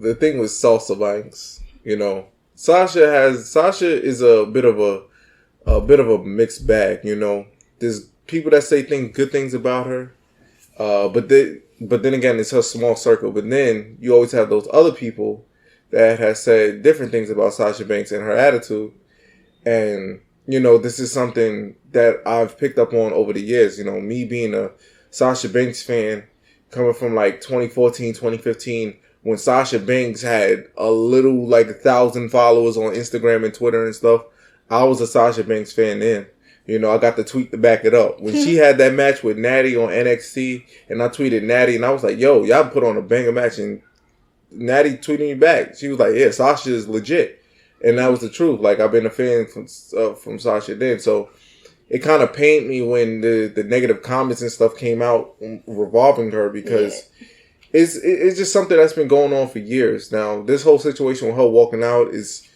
the thing with Sasha Banks, Sasha is a bit of a mixed bag. There's people that say good things about her, but then again, it's her small circle. But then you always have those other people that have said different things about Sasha Banks and her attitude, and this is something that I've picked up on over the years. Me being a Sasha Banks fan, coming from like 2014, 2015, when Sasha Banks had a little 1,000 followers on Instagram and Twitter and stuff. I was a Sasha Banks fan then. I got the tweet to back it up. When she had that match with Natty on NXT, and I tweeted Natty, and I was like, yo, y'all put on a banger match, and Natty tweeted me back. She was like, yeah, Sasha is legit. And that was the truth. I've been a fan from Sasha then. So it kind of pained me when the negative comments and stuff came out revolving her, because it's just something that's been going on for years. Now, this whole situation with her walking out is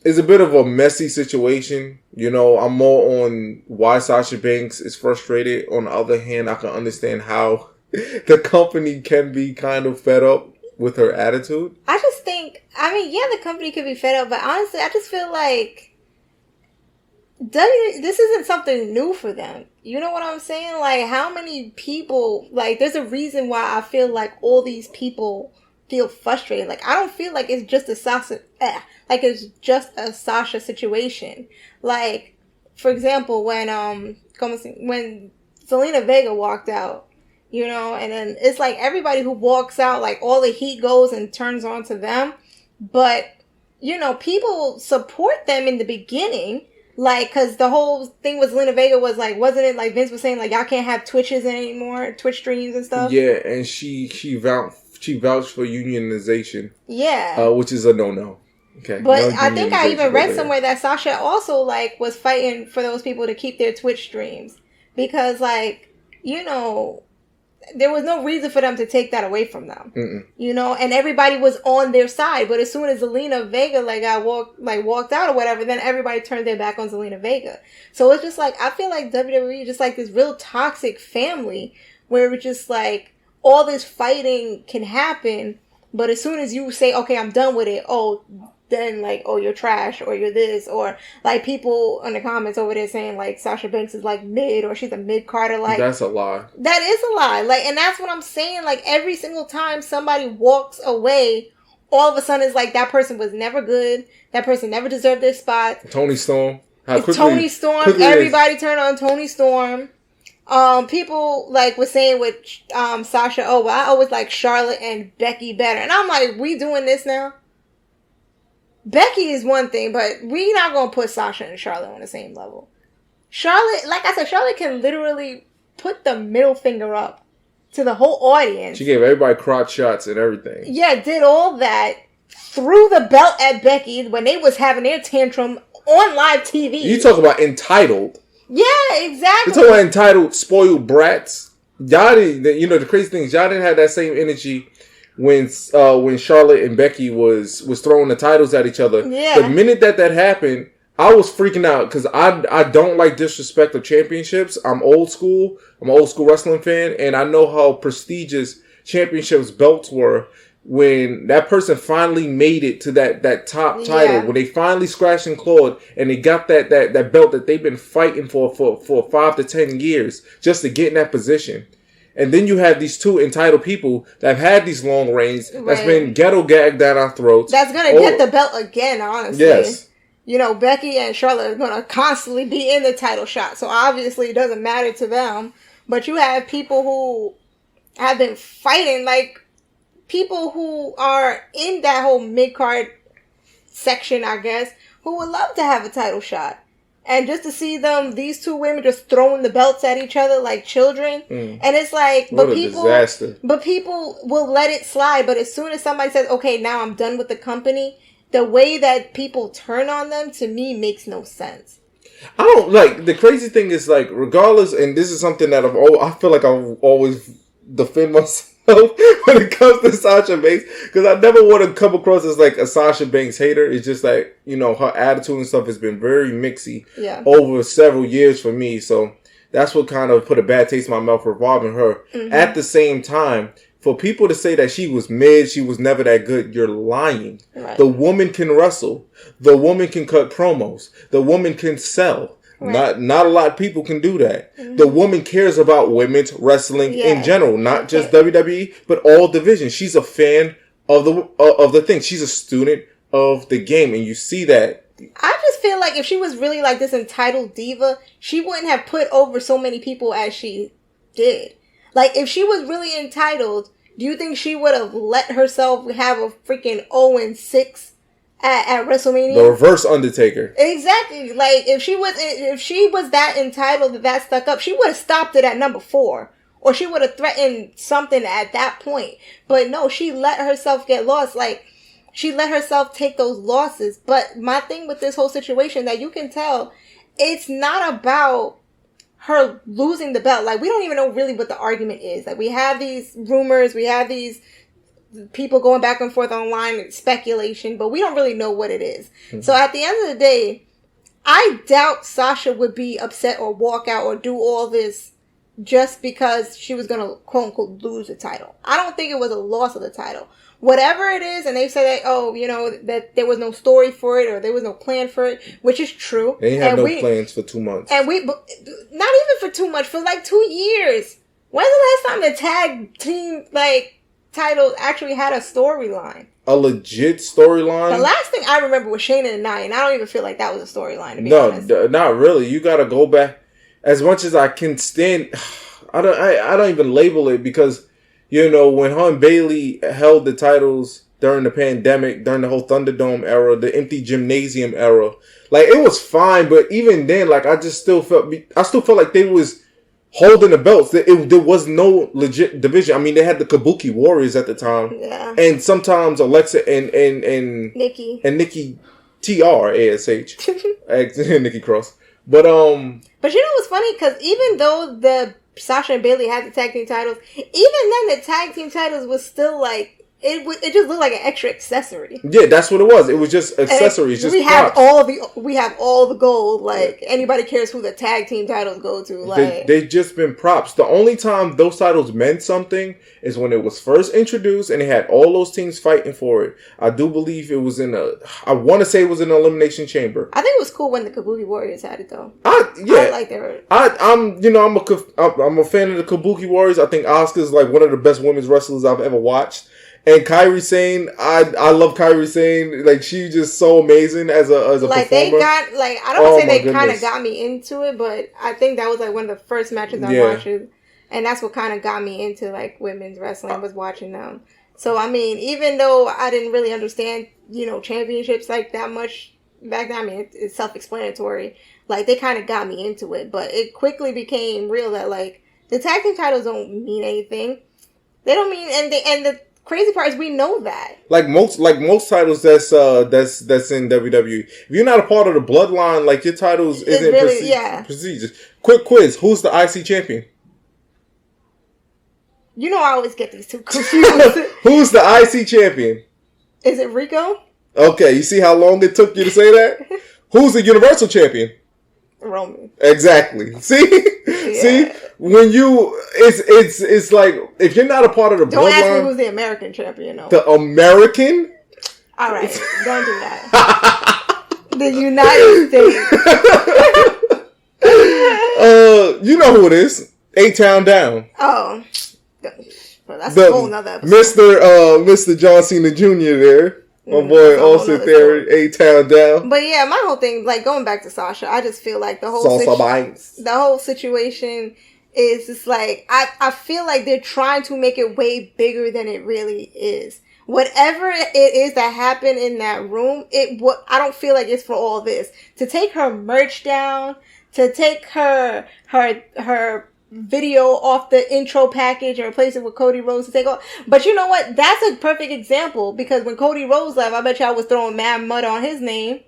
a bit of a messy situation. I'm more on why Sasha Banks is frustrated. On the other hand, I can understand how the company can be kind of fed up with her attitude. I just think, the company could be fed up, but honestly, I just feel like this isn't something new for them. You know what I'm saying? How many people, there's a reason why I feel like all these people feel frustrated. I don't feel like it's just a Sasha, it's just a Sasha situation. For example, when Zelina Vega walked out, and then it's everybody who walks out, all the heat goes and turns on to them. But, people support them in the beginning. Cause the whole thing with Zelina Vega was wasn't it Vince was saying y'all can't have Twitches anymore, Twitch streams and stuff? Yeah, and she vouched for unionization. Yeah. Which is a no-no. Okay. But I think I even read somewhere that Sasha also was fighting for those people to keep their Twitch streams. Because there was no reason for them to take that away from them. And everybody was on their side. But as soon as Zelina Vega walked out or whatever, then everybody turned their back on Zelina Vega. So it's just I feel like WWE is just this real toxic family where it's just all this fighting can happen, but as soon as you say, okay, I'm done with it, then you're trash, or you're this, or people in the comments over there saying Sasha Banks is mid, or she's a mid-carder. That's a lie. That is a lie. And that's what I'm saying. Every single time somebody walks away, all of a sudden it's that person was never good. That person never deserved their spot. Toni Storm. Toni Storm. Everybody turned on Toni Storm. People was saying with Sasha, I always like Charlotte and Becky better. And I'm we doing this now? Becky is one thing, but we're not going to put Sasha and Charlotte on the same level. Charlotte, like I said, Charlotte can literally put the middle finger up to the whole audience. She gave everybody crotch shots and everything. Yeah, did all that. Threw the belt at Becky when they was having their tantrum on live TV. You talk about entitled. Yeah, exactly. You talk about entitled, spoiled brats. Y'all didn't, the crazy thing is y'all didn't have that same energy when Charlotte and Becky was throwing the titles at each other. Yeah. The minute that happened, I was freaking out because I don't like disrespect of championships. I'm old school. I'm an old school wrestling fan, and I know how prestigious championships belts were when that person finally made it to that top title, when they finally scratched and clawed and they got that belt that they've been fighting for 5 to 10 years just to get in that position. And then you have these two entitled people that have had these long reigns that's been ghetto gagged down our throats. That's going to get the belt again, honestly. Yes. Becky and Charlotte are going to constantly be in the title shot. So obviously it doesn't matter to them. But you have people who have been fighting, people who are in that whole mid-card section, I guess, who would love to have a title shot. And just to see these two women just throwing the belts at each other like children. And it's disaster. But people will let it slide. But as soon as somebody says, okay, now I'm done with the company, the way that people turn on them, to me, makes no sense. I don't, the crazy thing is, regardless, and this is something that I feel like I've always defend myself when it comes to Sasha Banks, because I never want to come across as a Sasha Banks hater. It's just her attitude and stuff has been very mixy over several years for me. So that's what kind of put a bad taste in my mouth revolving her. At the same time, For people to say that she was mid, she was never that good, you're lying. Right. The woman can wrestle. The woman can cut promos. The woman can sell. Right. Not a lot of people can do that. Mm-hmm. The woman cares about women's wrestling in general, not just WWE, but all divisions. She's a fan of the thing. She's a student of the game, and you see that. I just feel like if she was really like this entitled diva, she wouldn't have put over so many people as she did. Like, if she was really entitled, do you think she would have let herself have a freaking 0-6 at WrestleMania? The reverse Undertaker. Exactly. Like, if she was that entitled, that stuck up, she would have stopped it at number 4. Or she would have threatened something at that point. But no, she let herself get lost. Like, she let herself take those losses. But my thing with this whole situation, that you can tell, it's not about her losing the belt. Like, we don't even know really what the argument is. Like, we have these rumors, we have these people going back and forth online, speculation, but we don't really know what it is. Mm-hmm. So at the end of the day, I doubt Sasha would be upset or walk out or do all this just because she was going to, quote unquote, lose the title. I don't think it was a loss of the title. Whatever it is, and they say that, that there was no story for it or there was no plan for it, which is true. They had no plans for 2 months. And not even for 2 months, for like 2 years. When's the last time the tag team, title actually had a storyline? A legit storyline? The last thing I remember was Shayna and Nia, and I don't even feel like that was a storyline, to be honest. No, not really. You gotta go back. As much as I can stand, I don't even label it because, when her and Bayley held the titles during the pandemic, during the whole Thunderdome era, the empty gymnasium era, it was fine, but even then, I still felt like they was holding the belts. There was no legit division. I mean, they had the Kabuki Warriors at the time. Yeah. And sometimes Alexa and Nikki TR-ASH. Nikki Cross. But you know what's funny? Because even though the Sasha and Bayley had the tag team titles, even then the tag team titles was still it just looked like an extra accessory. Yeah, that's what it was. It was just accessories. Just we have all the gold. Anybody cares who the tag team titles go to. They've just been props. The only time those titles meant something is when it was first introduced and they had all those teams fighting for it. I do believe it was I want to say it was in an Elimination Chamber. I think it was cool when the Kabuki Warriors had it though. I like their. I'm a fan of the Kabuki Warriors. I think Asuka's one of the best women's wrestlers I've ever watched. And Kairi Sane, I love Kairi Sane. She's just so amazing as a performer. They got I don't want to say they kind of got me into it, but I think that was one of the first matches I watched, and that's what kind of got me into women's wrestling, was watching them. So I mean, even though I didn't really understand championships that much back then, I mean it's self-explanatory. They kind of got me into it, but it quickly became real that the tag team titles don't mean anything. They don't mean and the crazy part is we know that. Most titles that's in WWE. If you're not a part of the Bloodline, your titles isn't really, prestigious. Quick quiz: who's the IC champion? I always get these two confused. Who's the IC champion? Is it Rico? Okay, you see how long it took you to say that? Who's the Universal champion? Roman. Exactly. See? Yeah. See? When it's if you're not a part of the Bloodline. Don't ask me who's the American champion, though. The American? Alright, don't do that. The United States. You know who it is. A-Town Down. Oh. Well, that's a whole nother episode. Mr. John Cena Jr. there. My boy Austin Theory, A-Town Down. But yeah, my whole thing, going back to Sasha, I just feel like the whole situation is just I feel like they're trying to make it way bigger than it really is. Whatever it is that happened in that room, I don't feel like it's for all this. To take her merch down, to take her video off the intro package and replace it with Cody Rhodes to take off. But you know what? That's a perfect example, because when Cody Rhodes left, I bet y'all was throwing mad mud on his name.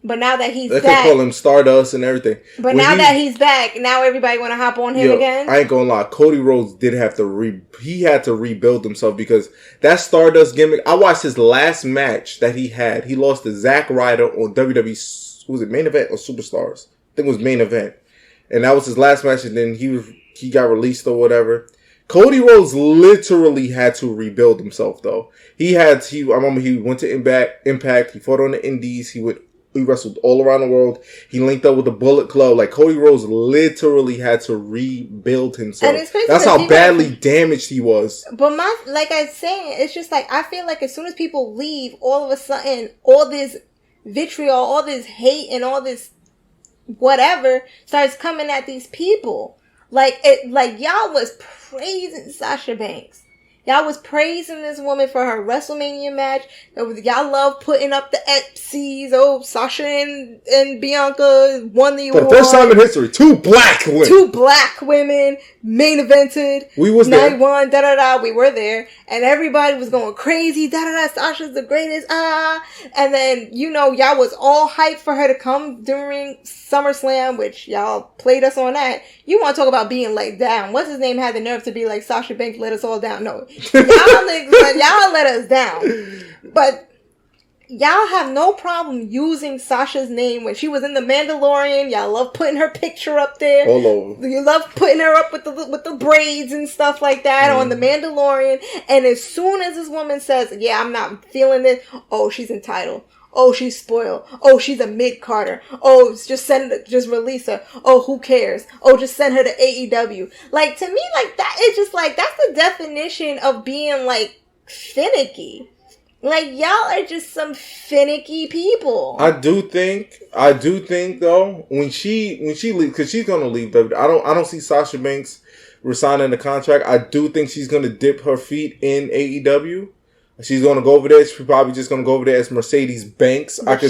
But now that he's back, they could call him Stardust and everything. But that he's back, now everybody want to hop on him again. I ain't gonna lie, Cody Rhodes did have to he had to rebuild himself, because that Stardust gimmick. I watched his last match that he had. He lost to Zack Ryder on WWE. Was it Main Event or Superstars? I think it was Main Event, and that was his last match. And then he got released or whatever. Cody Rhodes literally had to rebuild himself, though. I remember he went to Impact. He fought on the Indies. He wrestled all around the world. He linked up with the Bullet Club. Like, Cody Rhodes literally had to rebuild himself. And it's crazy. That's how badly damaged he was. But like I was saying, it's just like, I feel like as soon as people leave, all of a sudden, all this vitriol, all this hate, and all this whatever starts coming at these people. Like y'all was praising Sasha Banks. Y'all was praising this woman for her WrestleMania match. Y'all love putting up the Epsies. Oh, Sasha and Bianca won the award. For the first time in history, two black women main evented. We was night there. One, da-da-da. We were there. And everybody was going crazy. Da-da-da. Sasha's the greatest. And then, y'all was all hyped for her to come during SummerSlam, which y'all played us on that. You want to talk about being let down. What's his name had the nerve to be like, Sasha Banks let us all down? No. Y'all let us down. But y'all have no problem using Sasha's name when she was in The Mandalorian. Y'all love putting her picture up there. All over. You love putting her up with the braids and stuff like that on The Mandalorian. And as soon as this woman says, yeah, I'm not feeling this, oh, she's entitled. Oh, she's spoiled. Oh, she's a mid-carder. Oh, just release her. Oh, who cares? Oh, just send her to AEW. Like, to me, like, that is just like, that's the definition of being, like, finicky. Like, y'all are just some finicky people. I do think though, when she leaves, because she's gonna leave. I don't see Sasha Banks resigning the contract. I do think she's gonna dip her feet in AEW. She's gonna go over there. She's probably just gonna go over there as Mercedes Banks. I can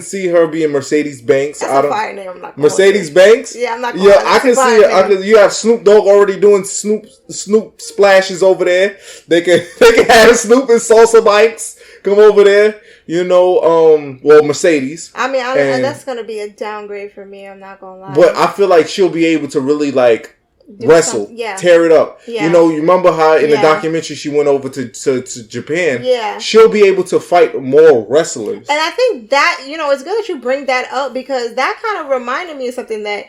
see her being Mercedes Banks. That's a fire name. I'm not Mercedes Banks. Yeah, I'm not. Yeah, I can see it. You have Snoop Dogg already doing Snoop splashes over there. They can have Snoop and Salsa Banks come over there. Mercedes. I mean, that's gonna be a downgrade for me. I'm not gonna lie. But I feel like she'll be able to really wrestle, tear it up. Yeah. You remember how in the documentary she went over to Japan? Yeah. She'll be able to fight more wrestlers. And I think that, it's good that you bring that up because that kind of reminded me of something that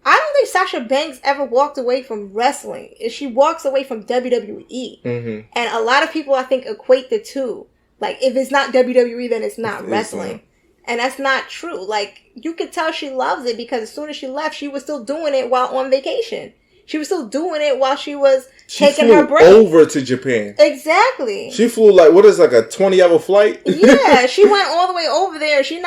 I don't think Sasha Banks ever walked away from wrestling. She walks away from WWE. Mm-hmm. And a lot of people, I think, equate the two. Like, if it's not WWE, then it's not wrestling. And that's not true. Like, you could tell she loves it because as soon as she left, she was still doing it while on vacation. She was still doing it while she was taking her break. Over to Japan. Exactly. She flew like a 20-hour flight? Yeah, she went all the way over there. She's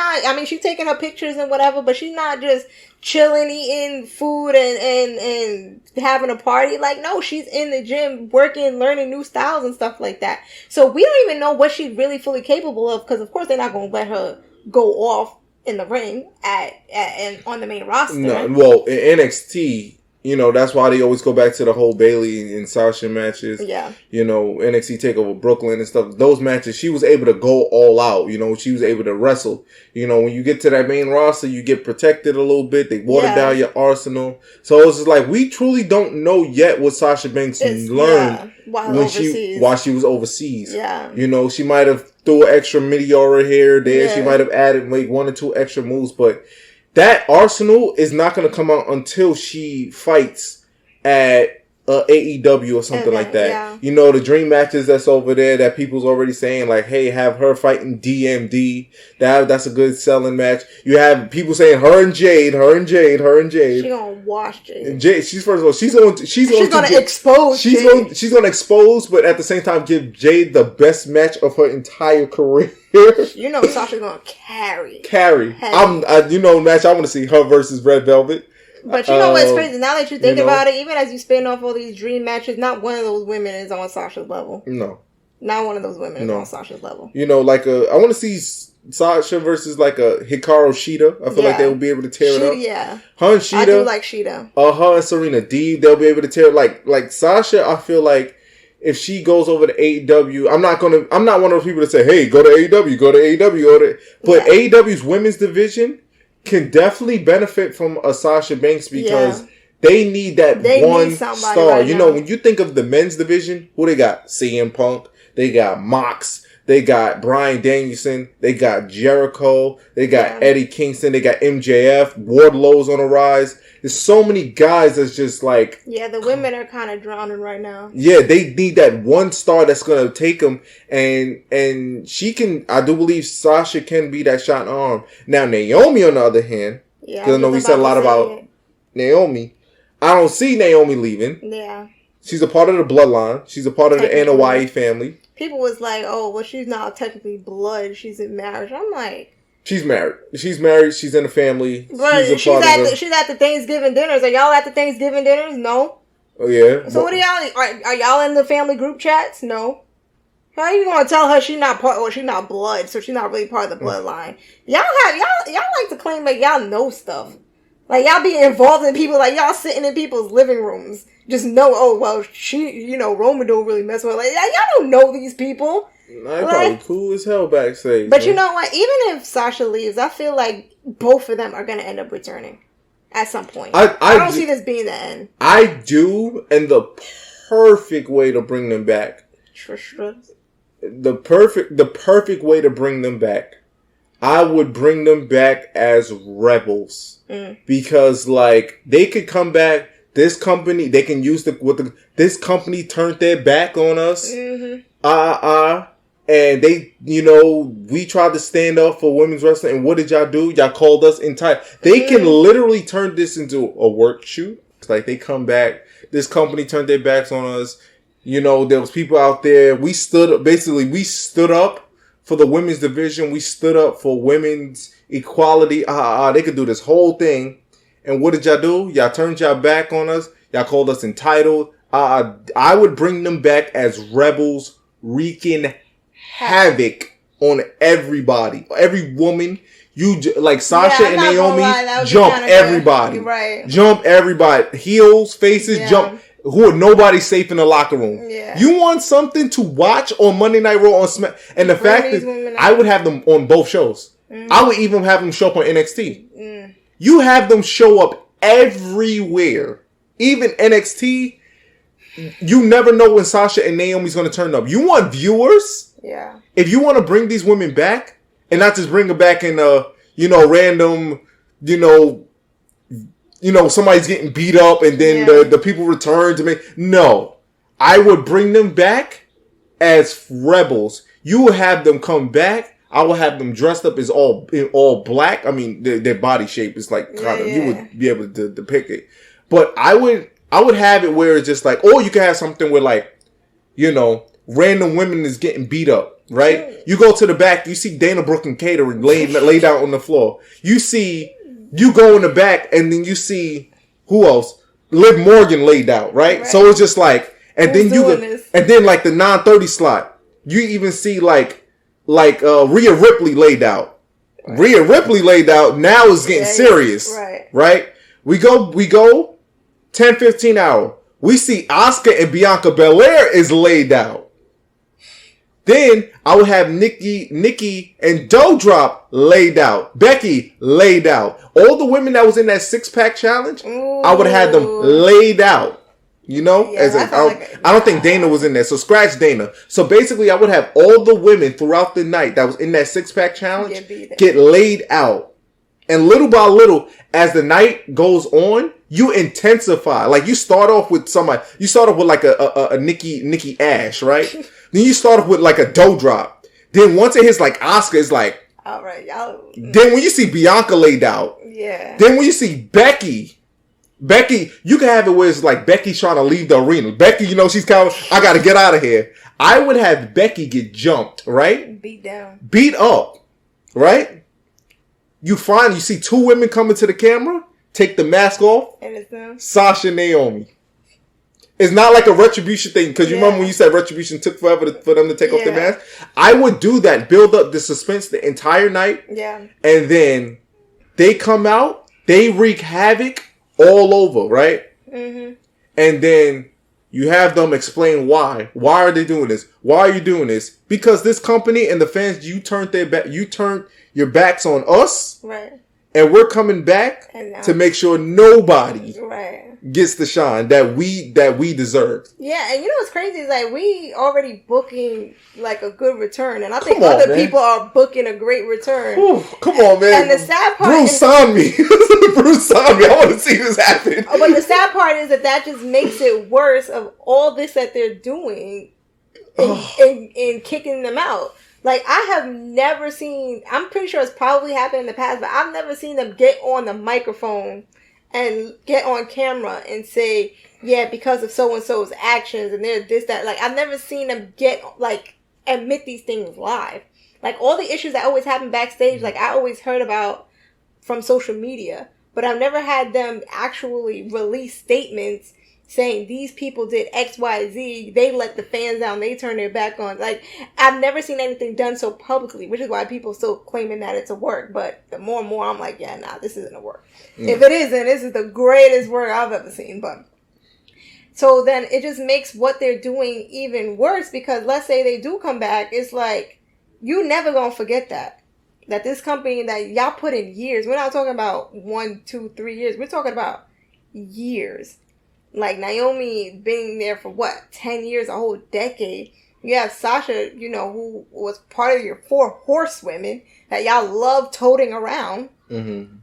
taking her pictures and whatever, but she's not just chilling, eating food and having a party. Like, no, she's in the gym working, learning new styles and stuff like that. So we don't even know what she's really fully capable of because, of course, they're not going to let her go off in the ring and on the main roster. No, well, in NXT... that's why they always go back to the whole Bayley and Sasha matches. Yeah. NXT TakeOver Brooklyn and stuff. Those matches, she was able to go all out. She was able to wrestle. When you get to that main roster, you get protected a little bit. They water down your arsenal. So it's just like, we truly don't know yet what Sasha Banks learned while she was overseas. Yeah. She might have threw an extra Meteora here, there. Yeah. She might have added like 1 or 2 extra moves, but that arsenal is not going to come out until she fights at AEW or something like that. Yeah. The dream matches that's over there that people's already saying like, hey, have her fighting DMD. That's a good selling match. You have people saying her and Jade. She gonna wash Jade. She's going to expose. She's going to expose, but at the same time give Jade the best match of her entire career. Sasha's gonna carry. Match I want to see her versus Red Velvet. But what's crazy? Now that you think about it, even as you spin off all these dream matches, not one of those women is on Sasha's level. No. Not one of those women is on Sasha's level. I want to see Sasha versus like a Hikaru Shida. I feel like they'll be able to tear it up. Yeah. Her and Shida. I do like Shida. Her and Serena Deeb, they'll be able to tear like Sasha. I feel like if she goes over to AEW, I'm not one of those people that say, hey, go to AEW, but AEW's women's division can definitely benefit from a Sasha Banks because they need that one star. Right when you think of the men's division, who they got? CM Punk, they got Mox, They got Bryan Danielson. They got Jericho. They got Eddie Kingston. They got MJF. Wardlow's on the rise. There's so many guys that's just like... Yeah, the women are kind of drowning right now. Yeah, they need that one star that's going to take them. And she can... I do believe Sasha can be that shot in the arm. Now, Naomi, on the other hand... Yeah, because I know we said a lot about Naomi. I don't see Naomi leaving. Yeah. She's a part of the bloodline. She's a part of the Anoa'i family. People was like, oh, well, she's not technically blood. She's in marriage. I'm like... She's married. She's married. She's in the family. But she's at the Thanksgiving dinners. Are y'all at the Thanksgiving dinners? No. Oh, yeah. So what are y'all... Are y'all in the family group chats? No. How are you going to tell her she's not part... Well, she's not blood, so she's not really part of the bloodline. Y'all like to claim like y'all know stuff. Like, y'all be involved in people... Like, y'all sitting in people's living rooms. Just know, oh, well, Roman don't really mess with her. Like, y'all don't know these people. They're probably cool as hell backstage. But you know what? Even if Sasha leaves, I feel like both of them are going to end up returning at some point. I don't see this being the end. I do, and the perfect way to bring them back. The perfect way to bring them back. I would bring them back as rebels. Because, like, they could come back. This company, they can use this company turned their back on us. And they, we tried to stand up for women's wrestling. And what did y'all do? Y'all called us entitled. They can literally turn this into a work shoot. It's like they come back. This company turned their backs on us. There was people out there. We stood up for the women's division. We stood up for women's equality. They could do this whole thing. And what did y'all do? Y'all turned y'all back on us. Y'all called us entitled. I would bring them back as rebels wreaking havoc on everybody. Every woman. Like Sasha and Naomi, jump everybody. Right. Jump everybody. Heels, faces, jump. Who are nobody safe in the locker room. Yeah. You want something to watch on Monday Night Raw on Smack? And the fact is, I would have them on both shows. I would even have them show up on NXT. You have them show up everywhere. Even NXT, you never know when Sasha and Naomi's going to turn up. You want viewers? Yeah. If you want to bring these women back, and not just bring them back in random, somebody's getting beat up and then the people return to make... No. I would bring them back as rebels. You will have them come back. I will have them dressed up as all black. I mean, their body shape is like kind of... You would be able to depict it. But I would have it where it's just like... Or you can have something where like, random women is getting beat up. Right? You go to the back, you see Dana Brooke and Catering laid out on the floor. You go in the back, and then you see, who else? Liv Morgan laid out, right? So it's just like, and then like the 9:30 slot, you even see like Rhea Ripley laid out. Right. Rhea Ripley laid out, now it's getting serious. Right? We go 10-15 hour. We see Asuka and Bianca Belair is laid out. Then I would have Nikki and Doudrop laid out. Becky laid out. All the women that was in that 6-pack challenge, I would have had them laid out. I don't think Dana was in there. So scratch Dana. So basically I would have all the women throughout the night that was in that 6-pack challenge get laid out. And little by little, as the night goes on, you intensify. Like you start off with somebody. You start off with like a Nikki Ash, right? Then you start off with like a Doudrop. Then once it hits like Asuka, it's like, all right, y'all. Then when you see Bianca laid out, then when you see Becky, you can have it where it's like Becky's trying to leave the arena. Becky, she's kind of, I got to get out of here. I would have Becky get jumped, right? Beat down. Beat up, right? You see 2 women coming to the camera, take the mask off, and it's them. Sasha and Naomi. It's not like a retribution thing, because you remember when you said retribution took forever for them to take off their mask? I would do that, build up the suspense the entire night, and then they come out, they wreak havoc all over, right? And then you have them explain why. Why are they doing this? Why are you doing this? Because this company and the fans, you turned your backs on us, right? And we're coming back to make sure nobody gets the shine that we deserve. Yeah, and you know what's crazy is like we already booking like a good return, and I think other people are booking a great return. Ooh, come on, man! And the sad part, Bruce signed me. Bruce signed me. I want to see this happen. But the sad part is that just makes it worse of all this that they're doing and kicking them out. Like, I have never seen, I'm pretty sure it's probably happened in the past, but I've never seen them get on the microphone and get on camera and say, yeah, because of so-and-so's actions and they're this, that. Like, I've never seen them admit these things live. Like, all the issues that always happen backstage, like, I always heard about from social media, but I've never had them actually release statements saying these people did X, Y, Z, they let the fans down, they turned their back on. Like, I've never seen anything done so publicly, which is why people still claiming that it's a work. But the more and more, I'm like, yeah, nah, this isn't a work. If it isn't, this is the greatest work I've ever seen. But so then it just makes what they're doing even worse, because let's say they do come back, it's like, you never gonna forget that this company that y'all put in years, we're not talking about 1, 2, 3 years, we're talking about years. Like, Naomi being there for, 10 years, a whole decade. You have Sasha, who was part of your 4 horsewomen that y'all love toting around. Mm-hmm.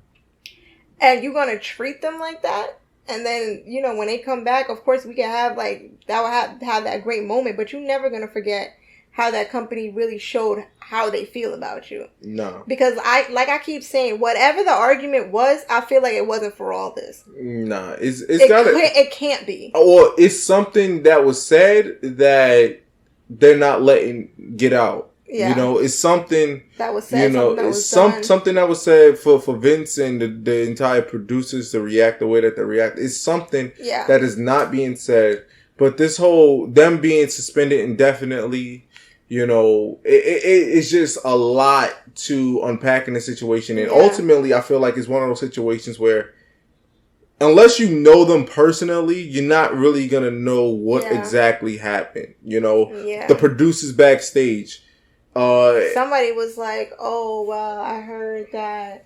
And you're going to treat them like that? And then, when they come back, of course, we can have, that will have that great moment. But you're never going to forget how that company really showed how they feel about you. No. Because I keep saying, whatever the argument was, I feel like it wasn't for all this. Nah, it can't be. Or it's something that was said that they're not letting get out. Yeah. It's something that was said. Something that was said for Vince and the entire producers to react the way that they react. It's something that is not being said. But this whole them being suspended indefinitely. It's just a lot to unpack in the situation. And ultimately, I feel like it's one of those situations where unless you know them personally, you're not really going to know what exactly happened. The producers backstage. Somebody was like, oh, well, I heard that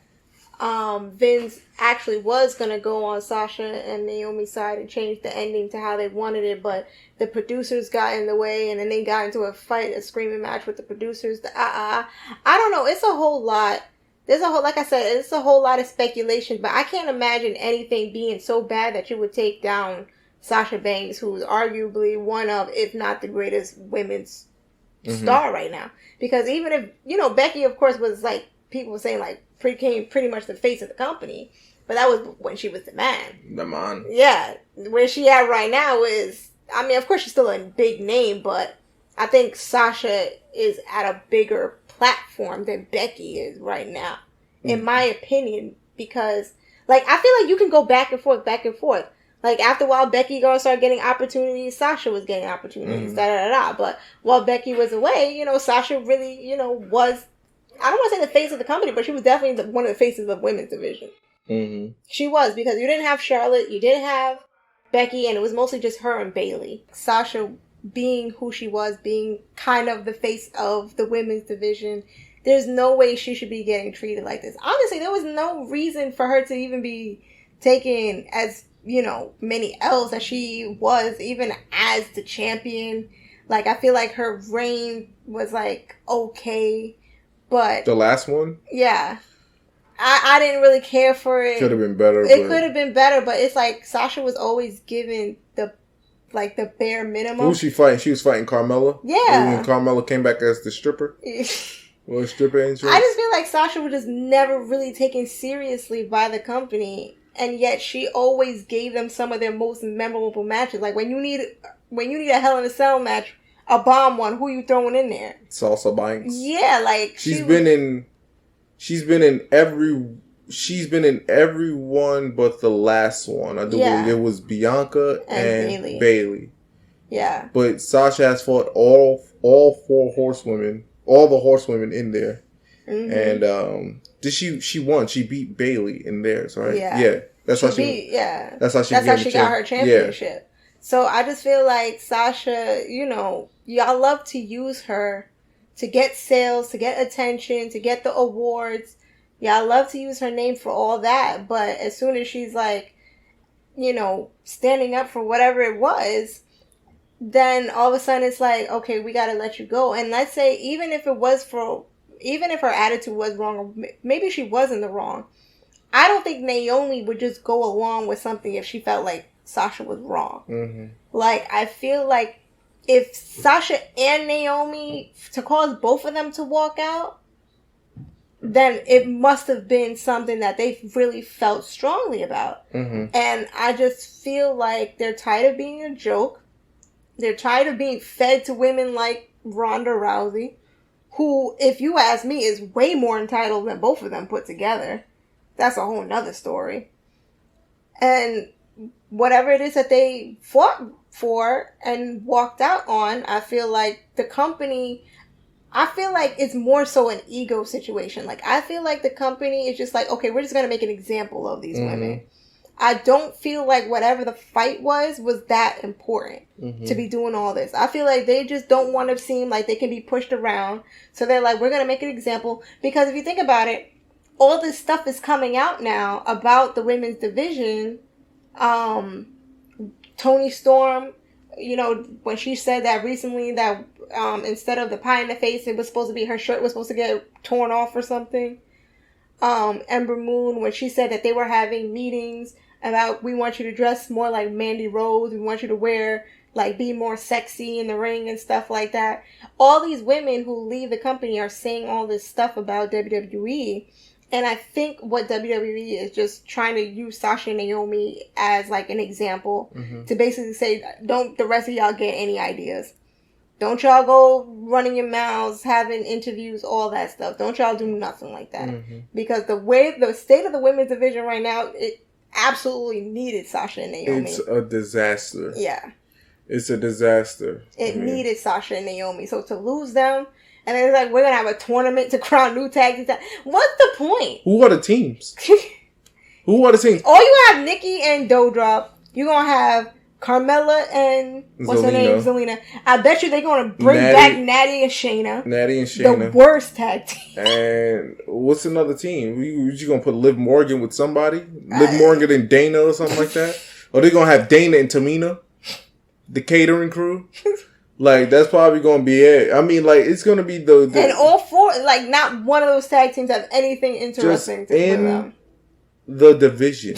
Vince actually was going to go on Sasha and Naomi's side and change the ending to how they wanted it, but the producers got in the way, and then they got into a screaming match with the producers. I don't know. It's a whole lot. Like I said, it's a whole lot of speculation, but I can't imagine anything being so bad that you would take down Sasha Banks, who's arguably one of, if not the greatest women's star right now. Because even if, Becky, of course, was like, people were saying, became pretty much the face of the company, but that was when she was the man. The man. Yeah. Where she at right now is, of course she's still a big name, but I think Sasha is at a bigger platform than Becky is right now, in my opinion, because, I feel like you can go back and forth. Like, after a while, Becky gonna start getting opportunities, Sasha was getting opportunities, But while Becky was away, Sasha really, was, I don't want to say the face of the company, but she was definitely one of the faces of women's division. Mm-hmm. She was, because you didn't have Charlotte, you didn't have Becky, and it was mostly just her and Bayley. Sasha being who she was, being kind of the face of the women's division, there's no way she should be getting treated like this. Honestly, there was no reason for her to even be taken as, many L's as she was, even as the champion. I feel like her reign was, okay. But the last one? Yeah. I didn't really care for it. Could have been better. It could have been better, but it's like Sasha was always given the bare minimum. Who was she fighting? She was fighting Carmella? Yeah. When Carmella came back as the stripper? Well, stripper insurance? I just feel like Sasha was just never really taken seriously by the company, and yet she always gave them some of their most memorable matches. Like, when you need a Hell in a Cell match, a bomb one, who you throwing in there? Sasha Banks. Yeah, she's been in every one but the last one. I do believe it was Bianca and Bayley. Yeah. But Sasha has fought all 4 horsewomen, all the horsewomen in there. Mm-hmm. And she won. She beat Bayley in theirs, right? Yeah. That's how she got her championship. Yeah. So I just feel like Sasha, y'all love to use her to get sales, to get attention, to get the awards. Yeah, I love to use her name for all that, but as soon as she's like, you know, standing up for whatever it was, then all of a sudden it's like, okay, we got to let you go. And let's say, even if her attitude was wrong, or maybe she was in the wrong, I don't think Naomi would just go along with something if she felt like Sasha was wrong. Mm-hmm. Like, I feel like if Sasha and Naomi, to cause both of them to walk out, then it must have been something that they really felt strongly about. Mm-hmm. And I just feel like they're tired of being a joke. They're tired of being fed to women like Ronda Rousey, who, if you ask me, is way more entitled than both of them put together. That's a whole nother story. And whatever it is that they fought for and walked out on, I feel like the company, I feel like it's more so an ego situation. Like, I feel like the company is just like, okay, we're just going to make an example of these women. I don't feel like whatever the fight was that important to be doing all this. I feel like they just don't want to seem like they can be pushed around. So they're like, we're going to make an example. Because if you think about it, all this stuff is coming out now about the women's division. Toni Storm, you know, when she said that recently that instead of the pie in the face, it was supposed to be her shirt was supposed to get torn off or something. Ember Moon, when she said that they were having meetings about, we want you to dress more like Mandy Rose, we want you to wear, like, be more sexy in the ring and stuff like that. All these women who leave the company are saying all this stuff about WWE. And I think what WWE is just trying to use Sasha and Naomi as, like, an example to basically say, don't the rest of y'all get any ideas. Don't y'all go running your mouths, having interviews, all that stuff. Don't y'all do nothing like that. Because the state of the women's division right now, it absolutely needed Sasha and Naomi. It's a disaster. Yeah. It's a disaster. It needed Sasha and Naomi. So to lose them, and it's like, we're going to have a tournament to crown new tag teams. What's the point? Who are the teams? Who are the teams? Or you have Nikki and Doudrop. You're going to have Carmella and what's her name? Zelina. I bet you they're going to bring back Natty and Shayna. The worst tag team. And what's another team? You going to put Liv Morgan with somebody? Liv Morgan and Dana or something like that? Or they going to have Dana and Tamina? The catering crew? Like, that's probably going to be it. I mean, like, it's going to be the... And all four, like, not one of those tag teams have anything interesting to do with them. The division.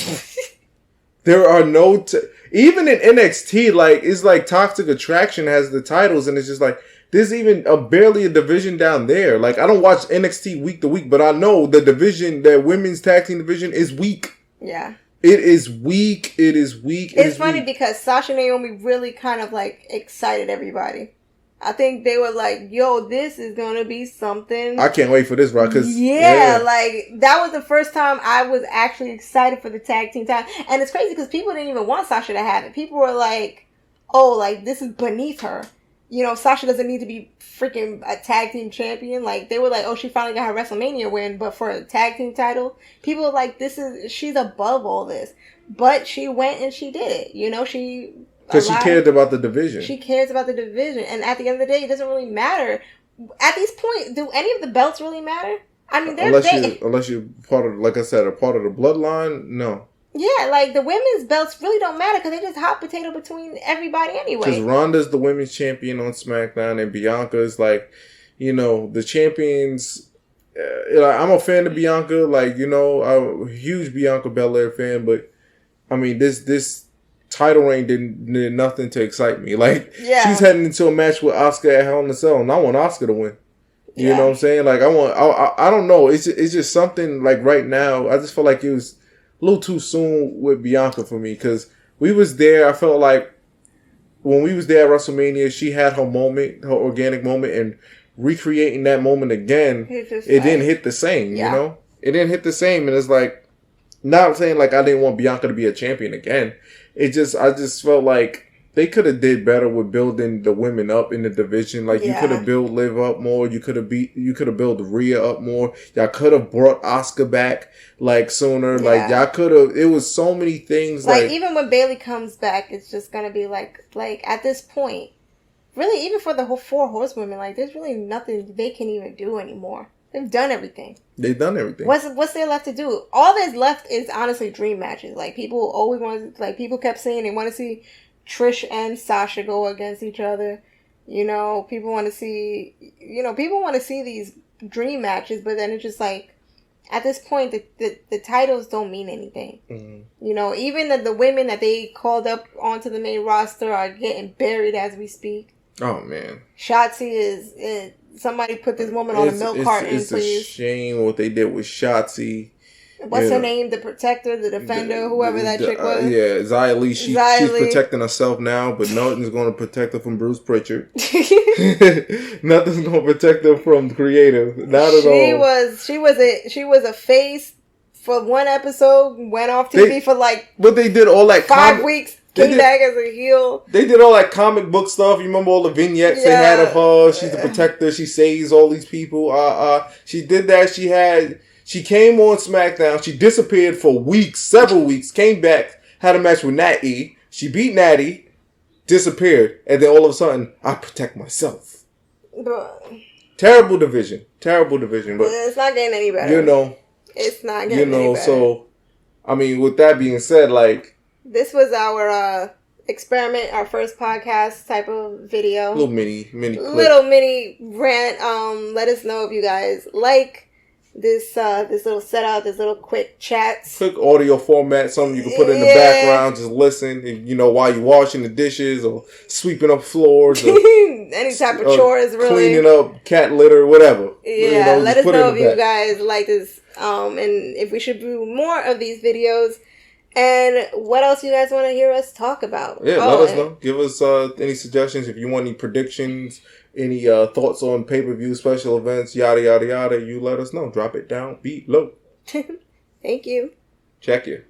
There are no... even in NXT, like, it's like Toxic Attraction has the titles, and it's just like, there's even barely a division down there. Like, I don't watch NXT week to week, but I know the division, that women's tag team division is weak. Yeah. It is weak. It is weak. It's funny because Sasha and Naomi really kind of, like, excited everybody. I think they were like, yo, this is going to be something. I can't wait for this, bro. Yeah, like, that was the first time I was actually excited for the tag team time. And it's crazy because people didn't even want Sasha to have it. People were like, oh, like, this is beneath her. You know, Sasha doesn't need to be freaking a tag team champion. Like, they were like, oh, she finally got her WrestleMania win. But for a tag team title, people were like, she's above all this. But she went and she did it. You know, because she cared about the division. She cares about the division. And at the end of the day, it doesn't really matter. At this point, do any of the belts really matter? I mean, unless you're part of, like I said, a part of the bloodline, no. Yeah, like, the women's belts really don't matter because they're just hot potato between everybody anyway. Because Ronda's the women's champion on SmackDown, and Bianca is, like, you know, the champions. I'm a fan of Bianca, like, you know, I'm a huge Bianca Belair fan, but I mean, this title reign did nothing to excite me. Like, she's heading into a match with Asuka at Hell in a Cell, and I want Asuka to win. You know what I'm saying? Like, I don't know. It's just something, like, right now, I just feel like it was a little too soon with Bianca for me, because we was there. I felt like when we was there at WrestleMania, she had her moment, her organic moment, and recreating that moment again, it didn't hit the same, you know? It didn't hit the same, and it's like, not saying like I didn't want Bianca to be a champion again. I just felt like they could have did better with building the women up in the division. Like, you could have built Liv up more. You could have built Rhea up more. Y'all could have brought Asuka back, like, sooner. Yeah. Like, y'all could have. It was so many things. Like, even when Bayley comes back, it's just gonna be like at this point, really, even for the whole 4 horsewomen, like, there's really nothing they can even do anymore. They've done everything. They've done everything. What's there left to do? All that's left is honestly dream matches. Like people always want, like people kept saying they want to see Trish and Sasha go against each other. You know, people want to see these dream matches, but then it's just like at this point the titles don't mean anything. Mm-hmm. You know, even the women that they called up onto the main roster are getting buried as we speak. Oh man, Shotzi is somebody put this woman on a milk carton, please. It's a shame what they did with Shotzi. What's her name? The protector, the defender, whoever that chick was. Yeah, Xia Li. She's protecting herself now, but nothing's going to protect her from Bruce Pritchard. Nothing's going to protect her from creative. Not at all. She was a face for one episode. Went off TV for like. But they did all that 5 weeks. Came back as a heel. They did all that comic book stuff. You remember all the vignettes they had of her? She's the protector. She saves all these people. She did that. She came on SmackDown. She disappeared for weeks, several weeks. Came back, had a match with Natty. She beat Natty, disappeared, and then all of a sudden, I protect myself. Terrible division. But it's not getting any better. You know, it's not getting any better. So, I mean, with that being said, like. This was our experiment, our first podcast type of video. Little mini clip. Little mini rant. Let us know if you guys like this little setup, this little quick chats. Quick audio format, something you can put in the background, just listen, while you're washing the dishes or sweeping up floors. Or, any type of chores, really. Cleaning up cat litter, whatever. Yeah, let us know if you guys like this, and if we should do more of these videos. And what else you guys want to hear us talk about? Yeah, let us know. Give us any suggestions. If you want any predictions, any thoughts on pay-per-view special events, yada, yada, yada, you let us know. Drop it down below. Thank you. Check you.